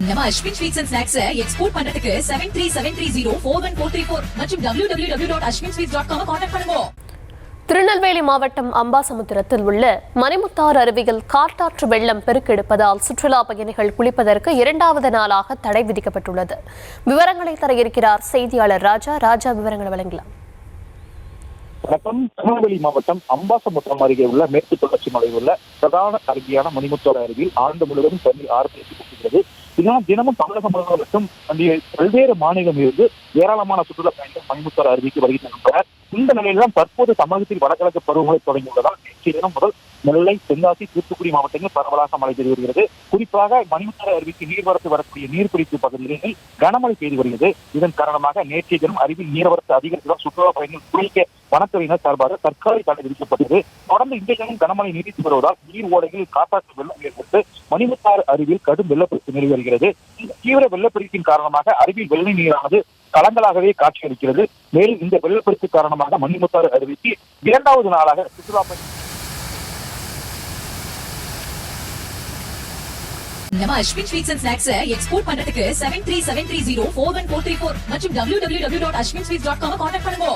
நம்ம Ashwin sweets and snacks export பண்றதுக்கு 7373041434 மற்றும் www.ashwinsweets.com கான்டாக்ட் பண்ணுங்க. திருநெல்வேலி மாவட்டம் அம்பாசமுத்திரத்தில் உள்ள மணிமுத்தாறு அருவியில் காட்டாற்று வெள்ளம் பெருக்கெடுப்பதால் சுற்றுலா பயணிகள் குளிப்பதற்கு 2வது நாளாக தடை விதிக்கப்பட்டுள்ளது. விவரங்களை தர இருக்கிறார் செய்தியாளர் ராஜா. விவரங்களை வழங்கலாம். வணக்கம். திருநெல்வேலி மாவட்டம் அம்பாசமுத்திரம் அருகே உள்ள மேற்கு தொடர்ச்சி மலையில் உள்ள பிரதான அருவியான மணிமுத்தாறு அருவியில் ஆண்டு முழுவதும் தண்ணீர் ஆரம்பிக்கப்பட்டுள்ளது. இதனால் தினமும் தமிழக முழுவதும் மற்றும் பல்வேறு மாநிலம் இருந்து ஏராளமான சுற்றுலா பயணிகள் மணிமுத்தாறு அருவிக்கு வருகின்றனர். இந்த நிலையில்தான் தற்போது தமிழகத்தில் வடகிழக்கு பருவமழை தொடங்கியுள்ளதால் நேற்றைய தினம் முதல் நெல்லை, தென்காசி, தூத்துக்குடி மாவட்டங்களில் பரவலாக மழை பெய்து வருகிறது. குறிப்பாக மணிமுத்தாறு அருவிக்கு நீர்வரத்து வரக்கூடிய நீர்பிடிப்பு பகுதிகளில் கனமழை பெய்து வருகிறது. இதன் காரணமாக நேற்றைய தினம் அருவியில் நீர்வரத்து அதிகரித்ததால் சுற்றுலா பயணிகள் குளிக்க வனத்துறையினர் சார்பாக தற்காலிக தடை விதிக்கப்பட்டது. தொடர்ந்து இன்றைய தினம் கனமழை நீடித்து வருவதால் நீர் ஓடைகளில் காட்டாற்று வெள்ளம் ஏற்பட்டு மணிமுத்தாறு அருவியில் கடும் வெள்ளப்பெருக்கு நிலவி வருகிறது. இந்த தீவிர வெள்ளப்பெருக்கின் காரணமாக அருவியில் வெள்ளை நீரானது கலங்களாகவே காட்சியளிக்கிறது. மேலும் இந்த வெள்ளப்பெருக்கு காரணமாக மணிமுத்தாறு அருவிக்கு 2வது நாளாக சுற்றுலா பயணிகள் நம்ம Ashwin sweets and snacks export பண்றதுக்கு 7373041434 மற்றும் www.ashwinsweets.com கான்டாக்ட் பண்ணுங்க.